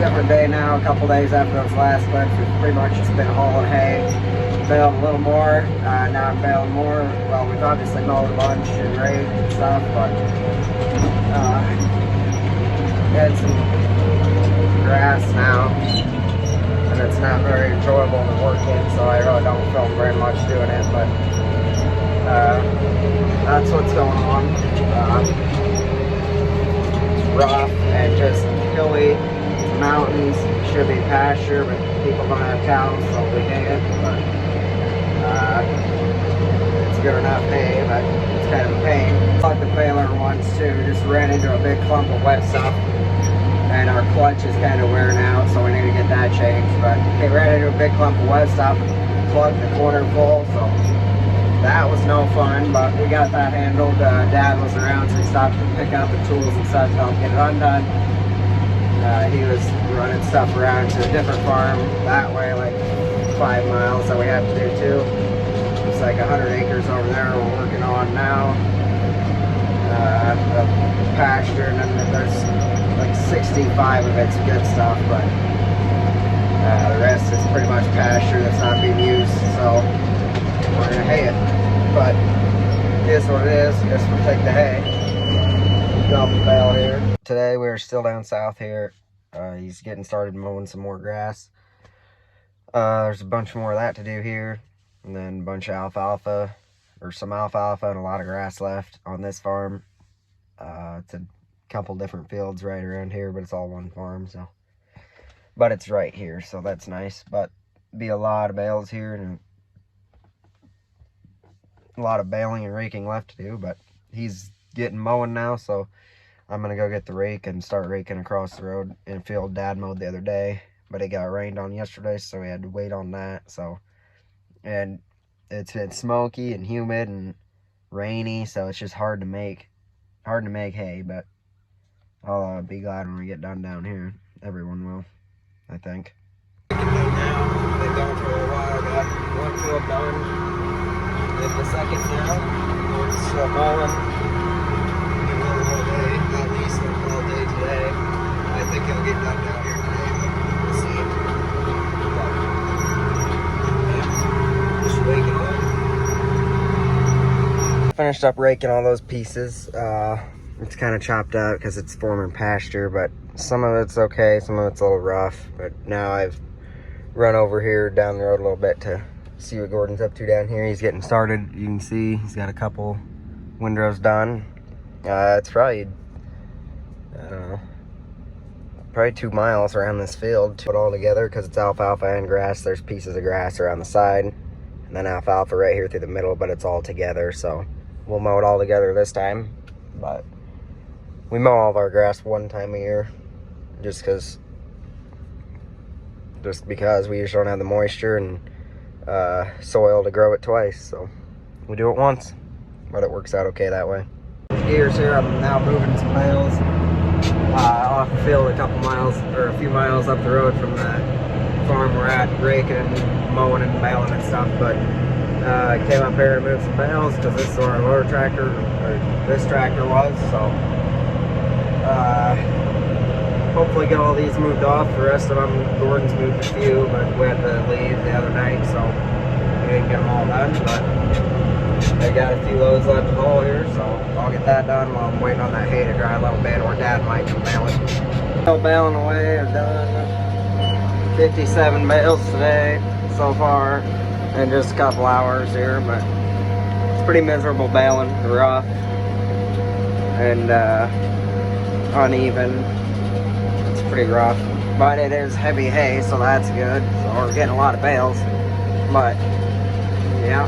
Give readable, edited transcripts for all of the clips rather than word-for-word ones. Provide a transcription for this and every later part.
Different day now, a couple days after those last clips. We've pretty much just been hauling hay. Baled a little more, now I'm baling more. Well, we've obviously mowed a bunch and raked and stuff, but had some grass now, and it's not very enjoyable to work in, so I really don't film very much doing it, but that's what's going on. It's rough and just hilly. Mountains, should be pasture, but people don't have cows, so we hate it. But it's good enough hay, but it's kind of a pain. Like the baler ones too, just ran into a big clump of wet stuff, and our clutch is kind of wearing out, so we need to get that changed. But it ran into a big clump of wet stuff, plugged the corner full, so that was no fun. But we got that handled. Dad was around, so he stopped to pick up the tools and stuff to help get it undone. He was running stuff around to a different farm that way, like 5 miles that we have to do too. It's like 100 acres over there we're working on now. The pasture, and then there's like 65 of it's good stuff, but the rest is pretty much pasture that's not being used, so we're gonna hay it. But it is what it is. I guess we'll take the hay. Dump the bale here. Today we're still down south here. He's getting started mowing some more grass. There's a bunch more of that to do here, and then a bunch of alfalfa, or some alfalfa and a lot of grass left on this farm. It's a couple different fields right around here, but it's all one farm, so. But it's right here, so that's nice. But be a lot of bales here and a lot of baling and raking left to do, but he's getting mowing now, so I'm gonna go get the rake and start raking across the road in a field Dad mowed the other day, but it got rained on yesterday, so we had to wait on that. So, and it's been smoky and humid and rainy, so it's just hard to make hay. But I'll be glad when we get done down here. Everyone will, I think. Now they've gone for a while. Got one field done. Did the second now. We're still mowing. At least all day today. I think he'll get done down here today, but we'll see. But, yeah, just raking on. Finished up raking all those pieces. It's kind of chopped up because it's former pasture, but some of it's okay, some of it's a little rough. But now I've run over here down the road a little bit to see what Gordon's up to down here. He's getting started. You can see he's got a couple windrows done. It's probably, I don't know, probably 2 miles around this field to put all together because it's alfalfa and grass. There's pieces of grass around the side and then alfalfa right here through the middle, but it's all together. So we'll mow it all together this time. But we mow all of our grass one time a year just because we just don't have the moisture and soil to grow it twice. So we do it once, but it works out okay that way. Gears here, I'm now moving some bales off the field a few miles up the road from the farm we're at, raking and mowing and baling and stuff. But I came up here to move some bales because this is where our loader tractor, or this tractor was, so hopefully get all these moved off. The rest of them, Gordon's moved a few, but we had to leave the other night, so we didn't get them all done. But I got a few loads left to haul here, so I'll get that done while I'm waiting on that hay to dry a little bit, or Dad might come bale it. Still baling away. I've done 57 bales today so far in just a couple hours here, but it's pretty miserable baling, rough and uneven. It's pretty rough, but it is heavy hay, so that's good. So we're getting a lot of bales, but yeah.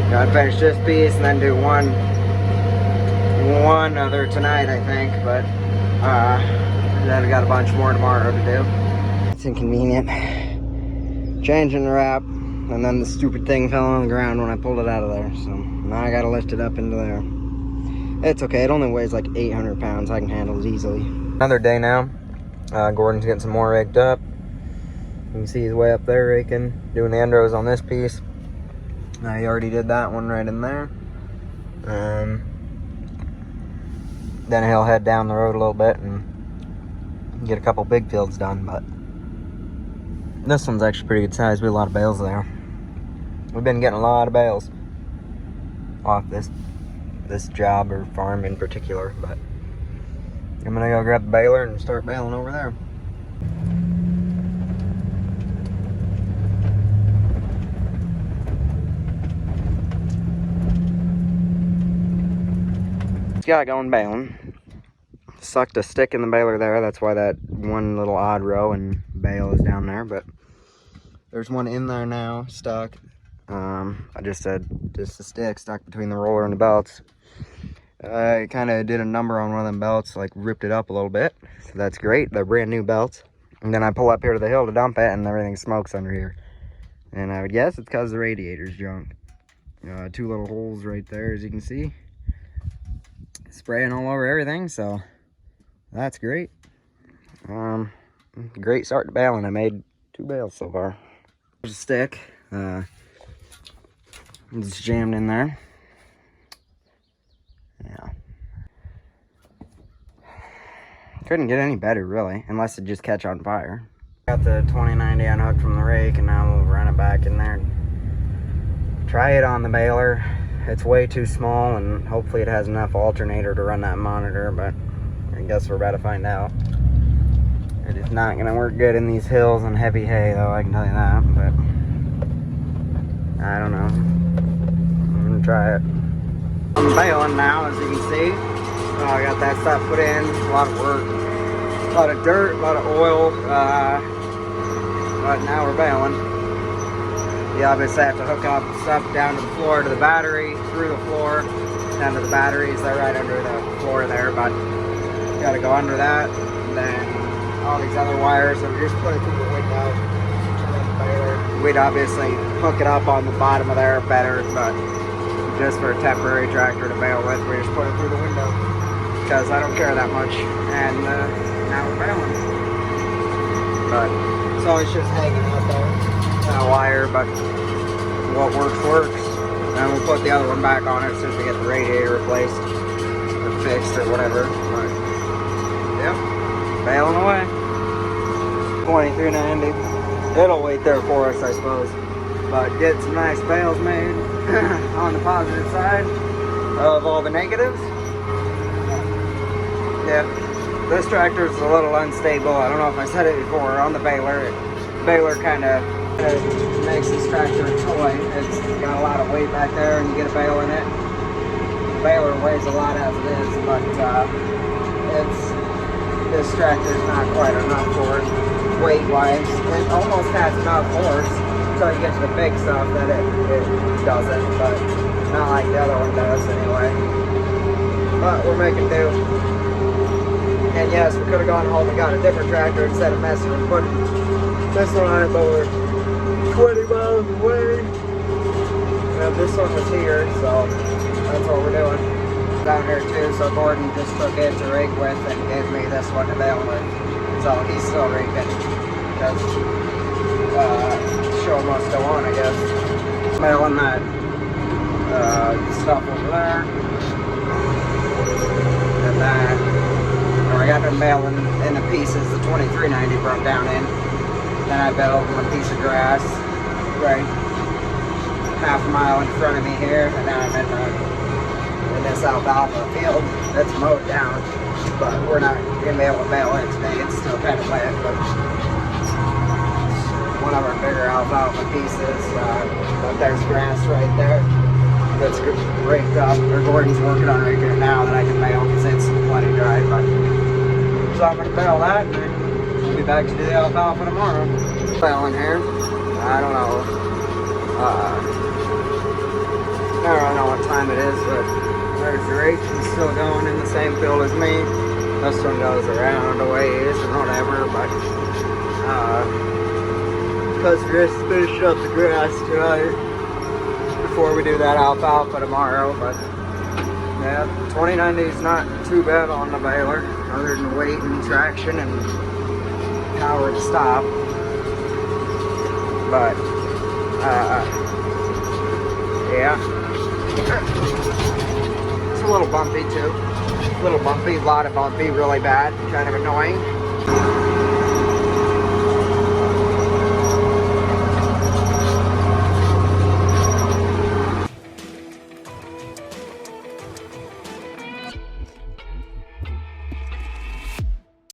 Gotta finish this piece and then do one other tonight, I think, but then I got a bunch more tomorrow to do. It's inconvenient. Changing the wrap, and then the stupid thing fell on the ground when I pulled it out of there, so now I gotta lift it up into there. It's okay, it only weighs like 800 pounds. I can handle it easily. Another day now. Gordon's getting some more raked up. You can see he's way up there raking, doing the end rows on this piece. He already did that one right in there. then he'll head down the road a little bit and get a couple big fields done. But this one's actually pretty good size. We have a lot of bales there. We've been getting a lot of bales off this job or farm in particular. But I'm gonna go grab the baler and start baling over there. Got going baling. Sucked a stick in the baler there. That's why that one little odd row and bale is down there. But there's one in there now, stuck. I just said just a stick stuck between the roller and the belts. I kind of did a number on one of them belts, like ripped it up a little bit. So that's great. They're brand new belts. And then I pull up here to the hill to dump it, and everything smokes under here. And I would guess it's because the radiator's junk. Two little holes right there, as you can see. Spraying all over everything, so that's great. Great start to baling. I made 2 bales so far. There's a stick. It's jammed in there. Yeah. Couldn't get any better, really, unless it just catch on fire. Got the 2090 unhooked from the rake, and now we'll run it back in there and try it on the baler. It's way too small, and hopefully it has enough alternator to run that monitor, but I guess we're about to find out. It is not going to work good in these hills and heavy hay, though, I can tell you that, but I don't know. I'm going to try it. I'm baling now, as you can see. I got that stuff put in, a lot of work, a lot of dirt, a lot of oil, but now we're baling. You obviously have to hook up stuff down to the floor, to the battery, through the floor, down to the batteries. They're right under the floor there, but you gotta go under that. And then all these other wires, so we just put it through the window. We'd obviously hook it up on the bottom of there better, but just for a temporary tractor to bale with, we just put it through the window. Because I don't care that much. And now we're baling. But so it's just hanging out there. Wire, but what works. And we'll put the other one back on it as soon as we get the radiator replaced or fixed or whatever. But yep, bailing away. 2390. It'll wait there for us, I suppose. But get some nice bales made on the positive side of all the negatives. Yeah, this tractor is a little unstable. I don't know if I said it before on the baler. Baler kind of makes this tractor a toy. It's got a lot of weight back there, and you get a bale in it. The baler weighs a lot as it is, but this tractor is not quite enough for it weight-wise. It almost has enough force until you get to the big stuff that it doesn't, but not like the other one does anyway. But we're making do. And yes, we could have gone home and got a different tractor instead of messing with putting this one on it, but we're 20 miles away. And this one was here, so that's what we're doing. Down here too, so Gordon just took it to rake with and gave me this one to bale with. So he's still raking. Because show must go on, I guess. Baling that stuff over there. And then I got done baling in the pieces the 2390 broke down in. Then I baled one piece of grass right half a mile in front of me here, and now I'm in this alfalfa field that's mowed down, but we're not going to be able to bale it today. It's still kind of wet, but one of our bigger alfalfa pieces, but there's grass right there that's raked up, or Gordon's working on raking it now that I can bale because it's plenty dry, but so I'm going to bale that, and then we'll be back to do the alfalfa tomorrow. Baling here, I don't know, I don't really know what time it is, but there's the rake. He's still going in the same field as me. This one goes around a ways and whatever, but because we're just finishing up the grass tonight before we do that alfalfa tomorrow. But yeah, 2090 is not too bad on the baler, other than weight and traction and power to stop. But yeah, it's a little bumpy too. A little bumpy, a lot of bumpy, really bad, kind of annoying.